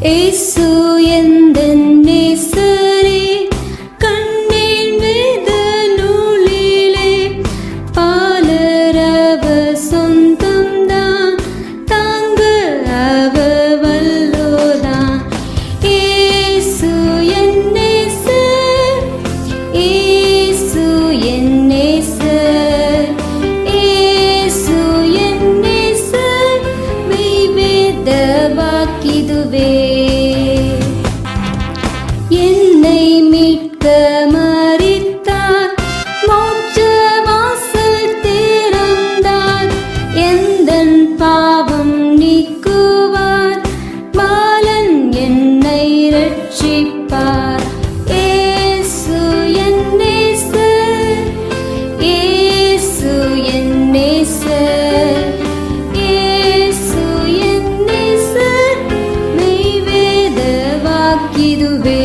ஏசு எந்தன் நேசரே, கண்ணீர் வேத நூலிலே பாலர் அவர் சொந்தம்தான், தாங்க அவர் வல்லோதான். ஏசு என் நேசர், ஏசு என் நேசர், ஏசு என் நேசர், மெய் வேத வாக்கிதுவே. என்னை மீட்க மரித்தார், மோட்ச வாசல் திறந்தார், எந்தன் பாவம் நீக்குவார், பாலன் என்னை ரட்சிப்பார். ஏசு என் நேசர், ஏசு என் நேசர், ஏசு என் நேசர், மெய் வேத வாக்கிதுவே.